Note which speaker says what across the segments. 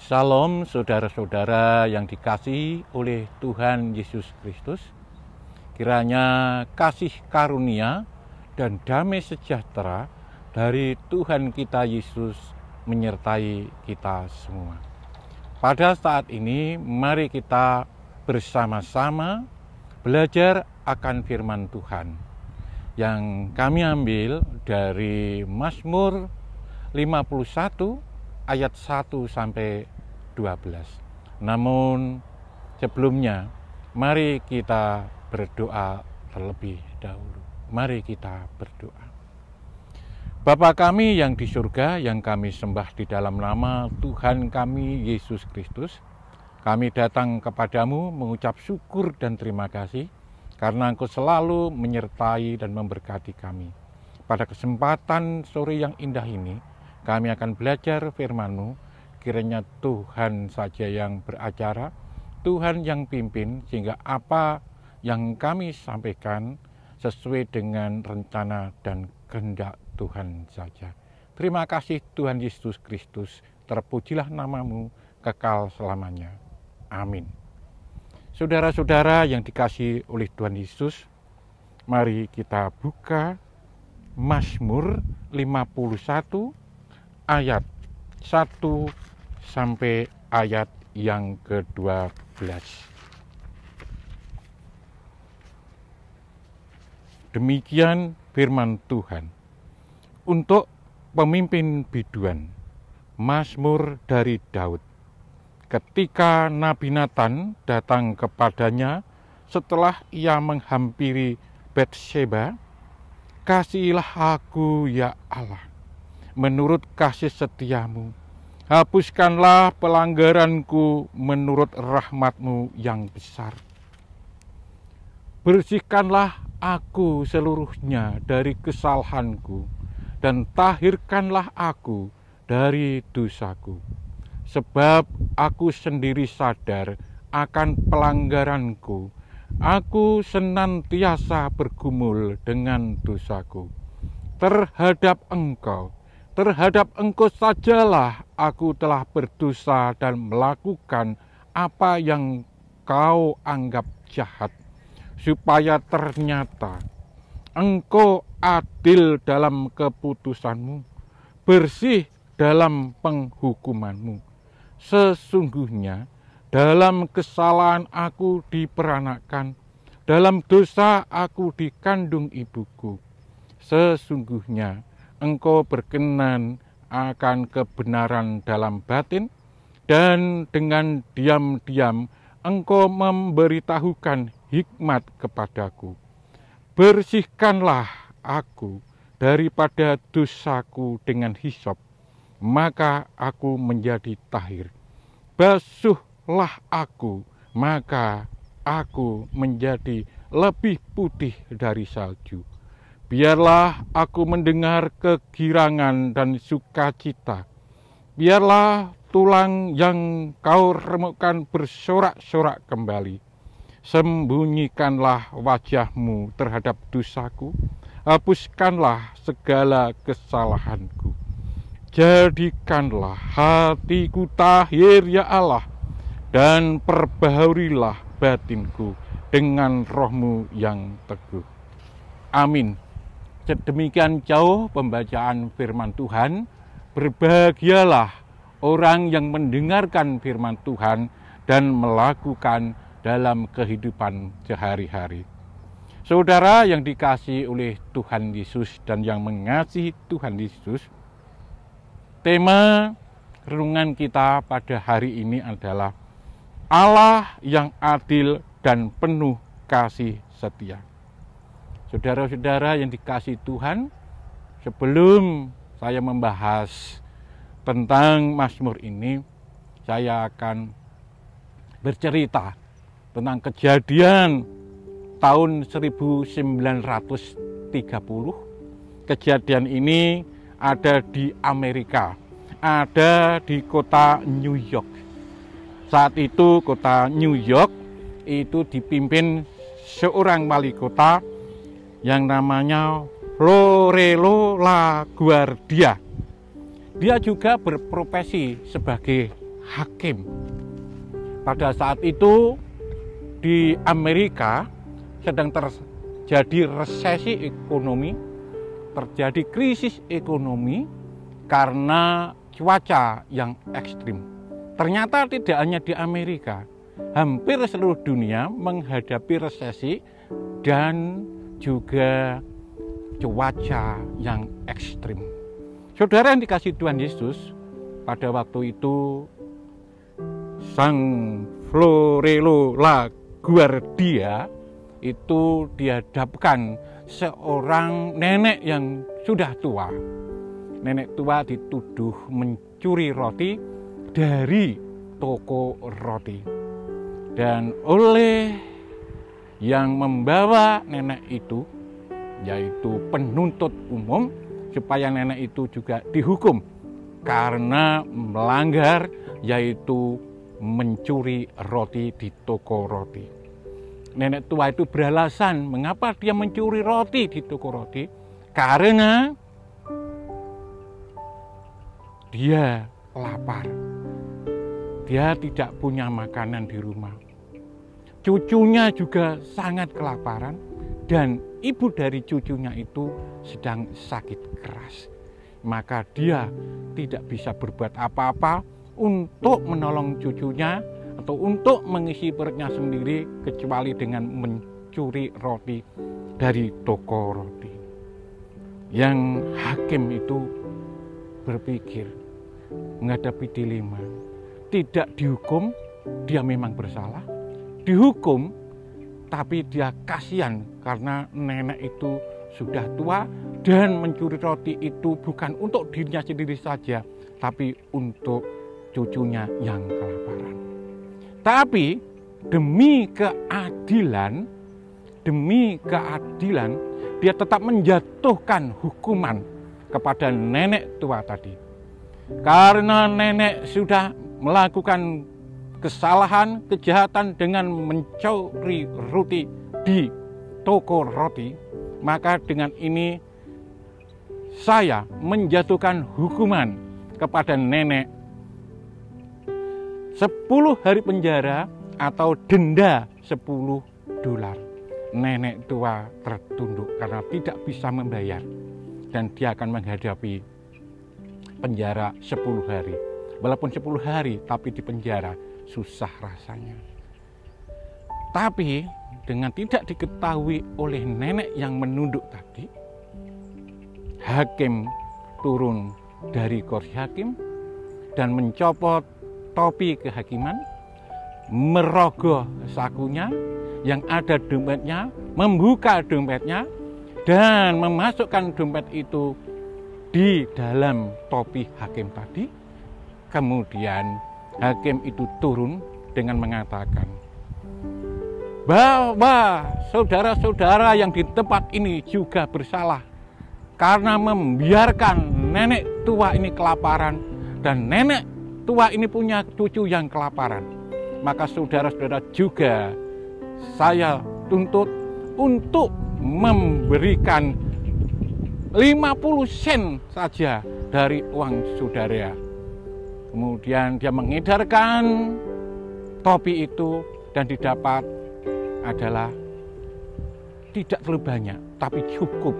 Speaker 1: Salam saudara-saudara yang dikasihi oleh Tuhan Yesus Kristus. Kiranya kasih karunia dan damai sejahtera dari Tuhan kita Yesus menyertai kita semua. Pada saat ini mari kita bersama-sama belajar akan firman Tuhan yang kami ambil dari Mazmur 51 ayat 1 sampai 12. Namun sebelumnya mari kita berdoa terlebih dahulu. Mari kita berdoa. Bapa kami yang di surga, yang kami sembah di dalam nama Tuhan kami Yesus Kristus, kami datang kepadamu mengucap syukur dan terima kasih karena Engkau selalu menyertai dan memberkati kami. Pada kesempatan sore yang indah ini, kami akan belajar firman-Mu, kiranya Tuhan saja yang beracara, Tuhan yang pimpin, sehingga apa yang kami sampaikan sesuai dengan rencana dan kehendak Tuhan saja. Terima kasih Tuhan Yesus Kristus, terpujilah nama-Mu kekal selamanya. Amin. Saudara-saudara yang dikasihi oleh Tuhan Yesus, mari kita buka Mazmur 51 ayat 1 sampai ayat yang ke-12. Demikian firman Tuhan. Untuk pemimpin biduan, Mazmur dari Daud. Ketika Nabi Nathan datang kepadanya setelah ia menghampiri Betsheba, kasihilah aku ya Allah, menurut kasih setiamu, hapuskanlah pelanggaranku menurut rahmat-Mu yang besar. Bersihkanlah aku seluruhnya dari kesalahanku, dan tahirkanlah aku dari dosaku. Sebab aku sendiri sadar akan pelanggaranku, aku senantiasa bergumul dengan dosaku. Terhadap Engkau sajalah aku telah berdosa dan melakukan apa yang Kau anggap jahat, supaya ternyata Engkau adil dalam keputusan-Mu, bersih dalam penghukuman-Mu. Sesungguhnya dalam kesalahan aku diperanakkan, dalam dosa aku dikandung ibuku. Sesungguhnya Engkau berkenan akan kebenaran dalam batin, dan dengan diam-diam Engkau memberitahukan hikmat kepadaku. Bersihkanlah aku daripada dosaku dengan hisop, maka aku menjadi tahir. Basuhlah aku, maka aku menjadi lebih putih dari salju. Biarlah aku mendengar kegirangan dan sukacita. Biarlah tulang yang Kau remukkan bersorak-sorak kembali. Sembunyikanlah wajah-Mu terhadap dosaku. Hapuskanlah segala kesalahanku. Jadikanlah hatiku tahir ya Allah, dan perbaharunilah batinku dengan roh-Mu yang teguh. Amin. Sedemikian jauh pembacaan firman Tuhan. Berbahagialah orang yang mendengarkan firman Tuhan dan melakukan dalam kehidupan sehari-hari. Saudara yang dikasihi oleh Tuhan Yesus dan yang mengasihi Tuhan Yesus, tema renungan kita pada hari ini adalah Allah yang adil dan penuh kasih setia. Saudara-saudara yang dikasihi Tuhan, sebelum saya membahas tentang Mazmur ini, saya akan bercerita tentang kejadian tahun 1930. Kejadian ini ada di Amerika, ada di kota New York. Saat itu kota New York itu dipimpin seorang wali kota yang namanya Laurelio LaGuardia. Dia juga berprofesi sebagai hakim. Pada saat itu di Amerika sedang terjadi resesi ekonomi, terjadi krisis ekonomi karena cuaca yang ekstrim. Ternyata tidak hanya di Amerika, hampir seluruh dunia menghadapi resesi dan juga cuaca yang ekstrim. Saudara yang dikasihi Tuhan Yesus, pada waktu itu Sang Florelo LaGuardia itu dihadapkan seorang nenek yang sudah tua. Nenek tua dituduh mencuri roti dari toko roti. Dan oleh yang membawa nenek itu, yaitu penuntut umum, supaya nenek itu juga dihukum karena melanggar, yaitu mencuri roti di toko roti. Nenek tua itu beralasan mengapa dia mencuri roti di toko roti, karena dia lapar. Dia tidak punya makanan di rumah. Cucunya juga sangat kelaparan dan ibu dari cucunya itu sedang sakit keras. Maka dia tidak bisa berbuat apa-apa untuk menolong cucunya atau untuk mengisi perutnya sendiri kecuali dengan mencuri roti dari toko roti. Yang hakim itu berpikir, menghadapi dilema. Tidak dihukum, dia memang bersalah. Dihukum, tapi dia kasihan karena nenek itu sudah tua dan mencuri roti itu bukan untuk dirinya sendiri saja, tapi untuk cucunya yang kelaparan. Tapi demi keadilan, dia tetap menjatuhkan hukuman kepada nenek tua tadi. Karena nenek sudah melakukan kesalahan, kejahatan dengan mencuri roti di toko roti, maka dengan ini saya menjatuhkan hukuman kepada nenek 10 hari penjara atau denda $10. Nenek tua tertunduk karena tidak bisa membayar dan dia akan menghadapi penjara 10 hari. Walaupun 10 hari tapi di penjara susah rasanya. Tapi dengan tidak diketahui oleh nenek yang menunduk tadi, hakim turun dari kursi hakim dan mencopot topi kehakiman, merogoh sakunya yang ada dompetnya, membuka dompetnya dan memasukkan dompet itu di dalam topi hakim tadi. Kemudian hakim itu turun dengan mengatakan bahwa saudara-saudara yang di tempat ini juga bersalah karena membiarkan nenek tua ini kelaparan dan nenek tua ini punya cucu yang kelaparan. Maka saudara-saudara juga saya tuntut untuk memberikan 50 sen saja dari uang saudara. Kemudian dia mengedarkan topi itu dan didapat adalah tidak terlalu banyak, tapi cukup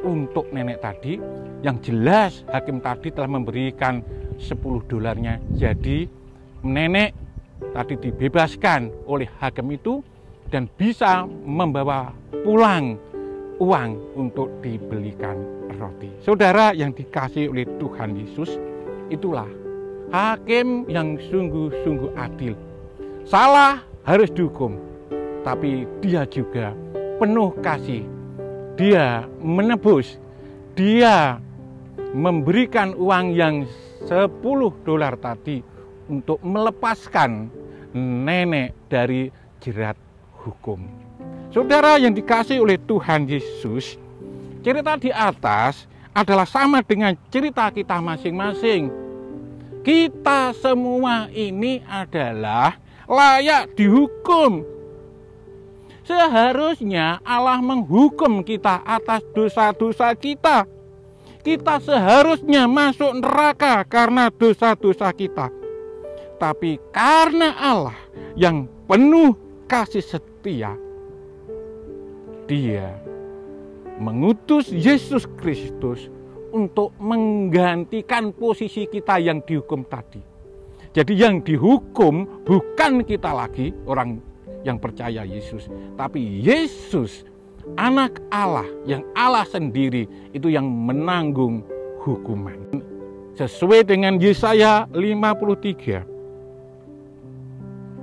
Speaker 1: untuk nenek tadi. Yang jelas hakim tadi telah memberikan $10. Jadi nenek tadi dibebaskan oleh hakim itu dan bisa membawa pulang uang untuk dibelikan roti. Saudara yang dikasihi oleh Tuhan Yesus, itulah hakim yang sungguh-sungguh adil. Salah harus dihukum, tapi dia juga penuh kasih. Dia menebus, dia memberikan uang yang $10 tadi untuk melepaskan nenek dari jerat hukum. Saudara yang dikasihi oleh Tuhan Yesus, cerita di atas adalah sama dengan cerita kita masing-masing. Kita semua ini adalah layak dihukum. Seharusnya Allah menghukum kita atas dosa-dosa kita. Kita seharusnya masuk neraka karena dosa-dosa kita. Tetapi karena Allah yang penuh kasih setia, Dia mengutus Yesus Kristus untuk menggantikan posisi kita yang dihukum tadi. Jadi yang dihukum bukan kita lagi, orang yang percaya Yesus, tapi Yesus, anak Allah, yang Allah sendiri itu yang menanggung hukuman. Sesuai dengan Yesaya 53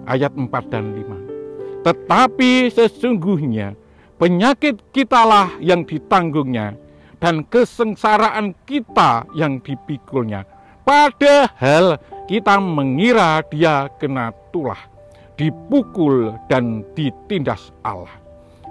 Speaker 1: ayat 4 dan 5. Tetapi sesungguhnya penyakit kitalah yang ditanggungnya dan kesengsaraan kita yang dipikulnya. Padahal kita mengira dia kena tulah, dipukul dan ditindas Allah.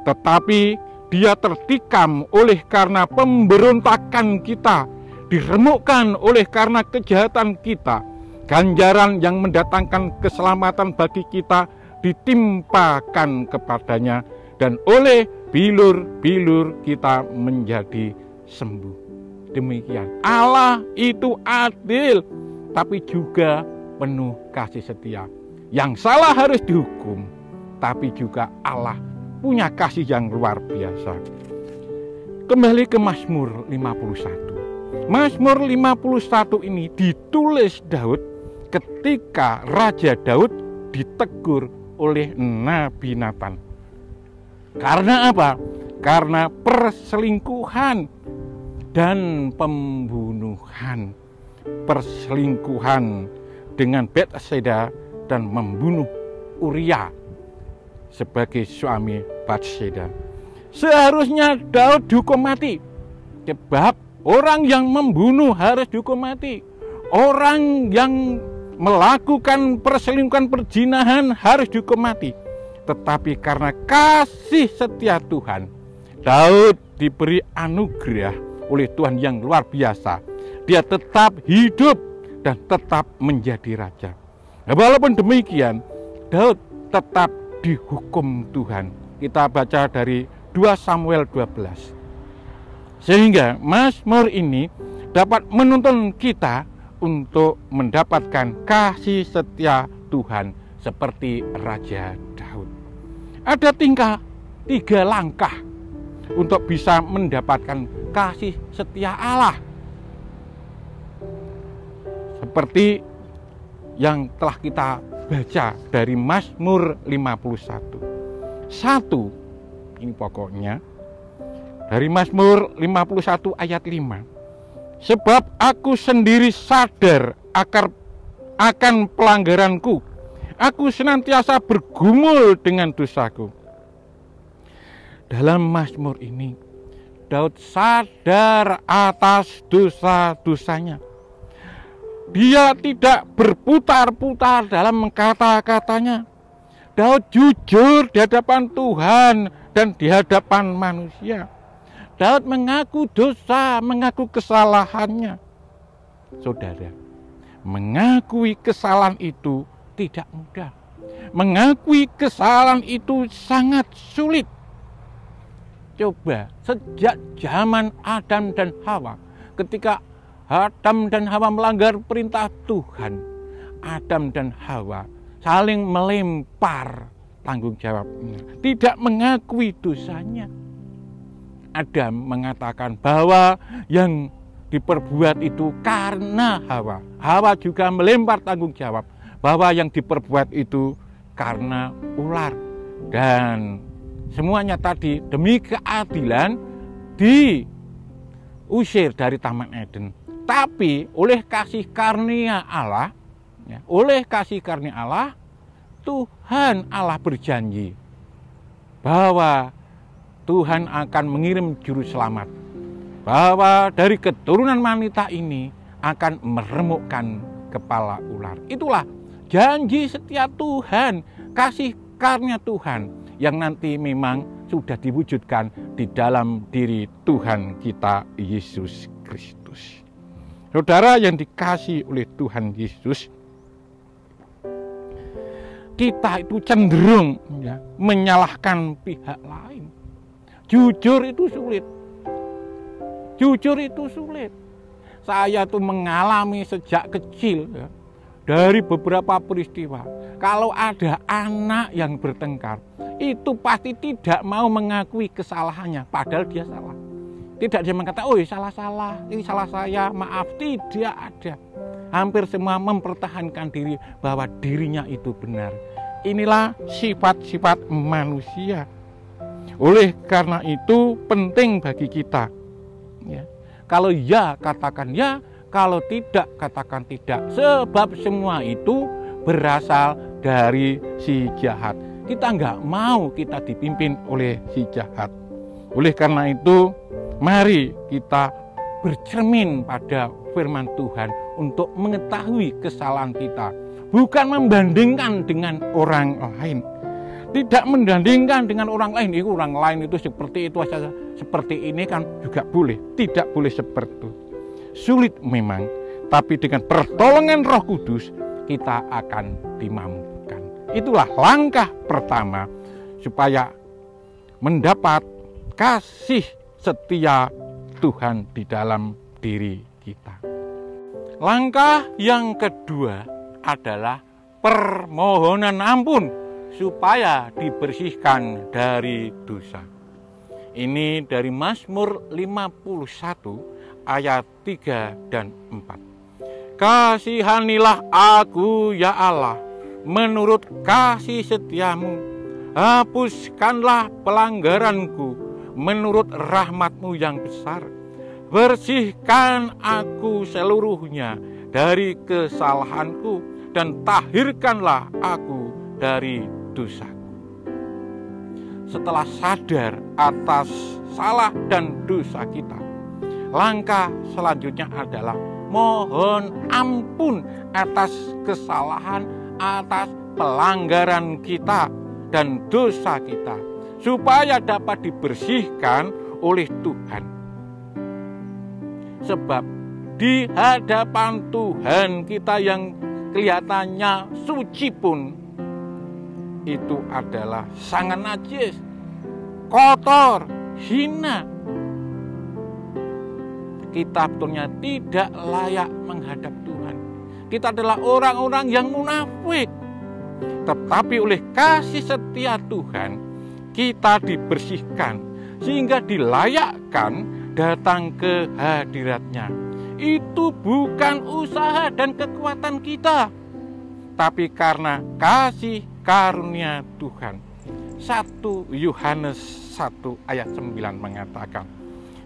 Speaker 1: Tetapi dia tertikam oleh karena pemberontakan kita, diremukkan oleh karena kejahatan kita. Ganjaran yang mendatangkan keselamatan bagi kita ditimpakan kepadanya, dan oleh bilur-bilur kita menjadi sembuh. Demikian, Allah itu adil, tapi juga penuh kasih setia. Yang salah harus dihukum, tapi juga Allah punya kasih yang luar biasa. Kembali ke Mazmur 51. Mazmur 51 ini ditulis Daud ketika Raja Daud ditegur oleh Nabi Natan. Karena apa? Karena perselingkuhan dan pembunuhan. Perselingkuhan dengan Batseba dan membunuh Uria sebagai suami Batseba. Seharusnya Daud dihukum mati, sebab orang yang membunuh harus dihukum mati. Orang yang melakukan perselingkuhan, perzinahan harus dihukum mati. Tetapi karena kasih setia Tuhan, Daud diberi anugerah oleh Tuhan yang luar biasa. Dia tetap hidup dan tetap menjadi raja. Nah, walaupun demikian, Daud tetap dihukum Tuhan. Kita baca dari 2 Samuel 12. Sehingga Mazmur ini dapat menuntun kita untuk mendapatkan kasih setia Tuhan seperti Raja Daud. Ada 3 langkah untuk bisa mendapatkan kasih setia Allah. Seperti yang telah kita baca dari Mazmur 51. 1, ini pokoknya, dari Mazmur 51 ayat 5. Sebab aku sendiri sadar akan pelanggaranku. Aku senantiasa bergumul dengan dosaku. Dalam Mazmur ini, Daud sadar atas dosa-dosanya. Dia tidak berputar-putar dalam kata-katanya. Daud jujur di hadapan Tuhan dan di hadapan manusia. Daud mengaku dosa, mengaku kesalahannya. Saudara, mengakui kesalahan itu tidak mudah. Mengakui kesalahan itu sangat sulit. Coba, sejak zaman Adam dan Hawa, ketika Adam dan Hawa melanggar perintah Tuhan, Adam dan Hawa saling melempar tanggung jawabnya, tidak mengakui dosanya. Adam mengatakan bahwa yang diperbuat itu karena Hawa. Hawa juga melempar tanggung jawab bahwa yang diperbuat itu karena ular. Dan semuanya tadi demi keadilan diusir dari Taman Eden. Tapi oleh kasih karunia Allah, Tuhan Allah berjanji bahwa Tuhan akan mengirim juru selamat, bahwa dari keturunan wanita ini akan meremukkan kepala ular. Itulah janji setia Tuhan, kasih karunia Tuhan yang nanti memang sudah diwujudkan di dalam diri Tuhan kita Yesus Kristus. Saudara yang dikasihi oleh Tuhan Yesus, kita itu cenderung menyalahkan pihak lain. Jujur itu sulit. Jujur itu sulit. Saya tuh mengalami sejak kecil dari beberapa peristiwa, kalau ada anak yang bertengkar, itu pasti tidak mau mengakui kesalahannya, padahal dia salah. Tidak dia mengatakan, oh salah-salah, ini salah saya, maaf. Tidak ada. Hampir semua mempertahankan diri bahwa dirinya itu benar. Inilah sifat-sifat manusia. Oleh karena itu penting bagi kita. Ya. Kalau ya, katakan ya. Kalau tidak, katakan tidak. Sebab semua itu berasal dari si jahat. Kita nggak mau kita dipimpin oleh si jahat. Oleh karena itu, mari kita bercermin pada firman Tuhan untuk mengetahui kesalahan kita. Bukan membandingkan dengan orang lain. Tidak membandingkan dengan orang lain. Orang lain itu seperti itu saja. Seperti ini kan juga boleh. Tidak boleh seperti itu. Sulit memang. Tapi dengan pertolongan Roh Kudus kita akan dimampukan. Itulah langkah pertama supaya mendapat kasih setia Tuhan di dalam diri kita. Langkah yang kedua adalah permohonan ampun supaya dibersihkan dari dosa. Ini dari Mazmur 51 ayat 3 dan 4. Kasihanilah aku ya Allah menurut kasih setiamu. Hapuskanlah pelanggaranku menurut rahmat-Mu yang besar. Bersihkan aku seluruhnya dari kesalahanku dan tahirkanlah aku dari dosaku. Setelah sadar atas salah dan dosa kita, langkah selanjutnya adalah mohon ampun atas kesalahan, atas pelanggaran kita dan dosa kita, supaya dapat dibersihkan oleh Tuhan. Sebab di hadapan Tuhan kita yang kelihatannya suci pun itu adalah sangat najis, kotor, hina. Kita betulnya tidak layak menghadap Tuhan. Kita adalah orang-orang yang munafik. Tetapi oleh kasih setia Tuhan, kita dibersihkan sehingga dilayakkan datang ke hadirat-Nya. Itu bukan usaha dan kekuatan kita, tapi karena kasih karunia Tuhan. 1 Yohanes 1 ayat 9 mengatakan,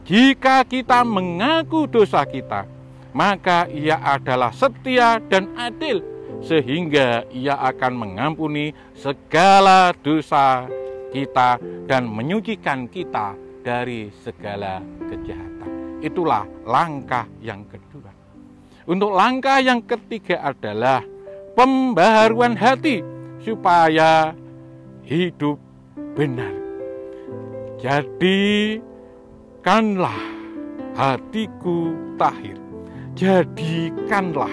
Speaker 1: jika kita mengaku dosa kita, maka Ia adalah setia dan adil, sehingga Ia akan mengampuni segala dosa kita dan menyucikan kita dari segala kejahatan. Itulah langkah yang kedua. Untuk langkah yang ketiga adalah pembaharuan hati supaya hidup benar. Jadikanlah hatiku tahir. Jadikanlah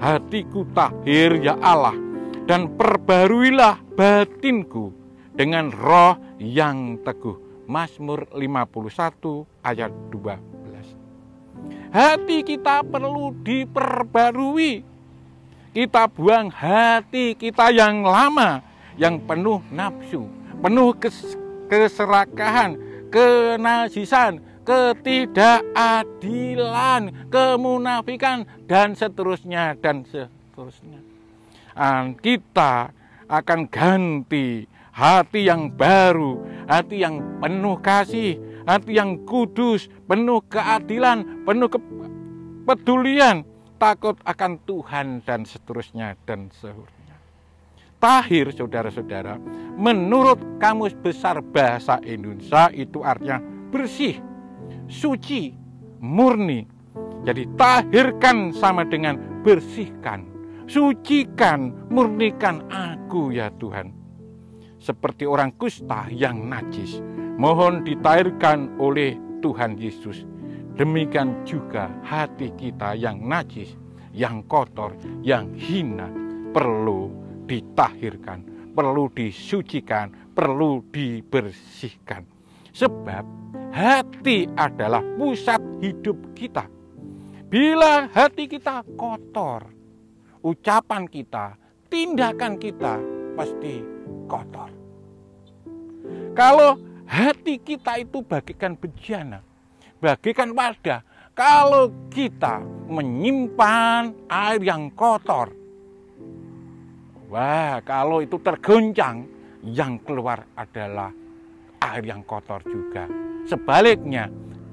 Speaker 1: hatiku tahir ya Allah, dan perbaruilah batinku dengan roh yang teguh. Mazmur 51 ayat 12. Hati kita perlu diperbarui. Kita buang hati kita yang lama, yang penuh nafsu, penuh keserakahan, kenajisan, ketidakadilan, kemunafikan, dan seterusnya, dan seterusnya. Kita akan ganti hati yang baru, hati yang penuh kasih, hati yang kudus, penuh keadilan, penuh kepedulian, takut akan Tuhan, dan seterusnya, dan seterusnya. Tahir, saudara-saudara, menurut Kamus Besar Bahasa Indonesia itu artinya bersih, suci, murni. Jadi tahirkan sama dengan bersihkan, sucikan, murnikan aku ya Tuhan. Seperti orang kusta yang najis, mohon ditahirkan oleh Tuhan Yesus. Demikian juga hati kita yang najis, yang kotor, yang hina, perlu ditahirkan, perlu disucikan, perlu dibersihkan. Sebab hati adalah pusat hidup kita. Bila hati kita kotor, ucapan kita, tindakan kita pasti kotor. Kalau hati kita itu bagaikan bejana, bagaikan wadah, kalau kita menyimpan air yang kotor, wah, kalau itu tergoncang, yang keluar adalah air yang kotor juga. Sebaliknya,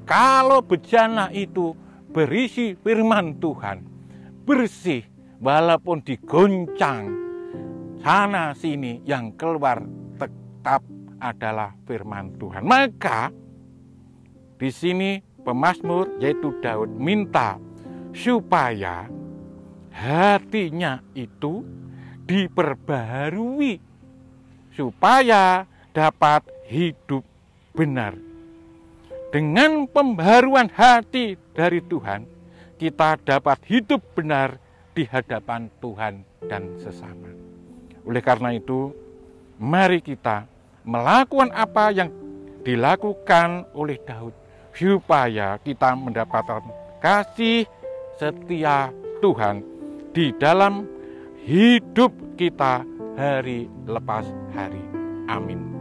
Speaker 1: kalau bejana itu berisi firman Tuhan, bersih, walaupun digoncang sana sini, yang keluar tetap adalah firman Tuhan. Maka di sini pemazmur yaitu Daud minta supaya hatinya itu diperbaharui supaya dapat hidup benar. Dengan pembaharuan hati dari Tuhan, kita dapat hidup benar di hadapan Tuhan dan sesama. Oleh karena itu, mari kita melakukan apa yang dilakukan oleh Daud supaya kita mendapatkan kasih setia Tuhan di dalam hidup kita hari lepas hari. Amin.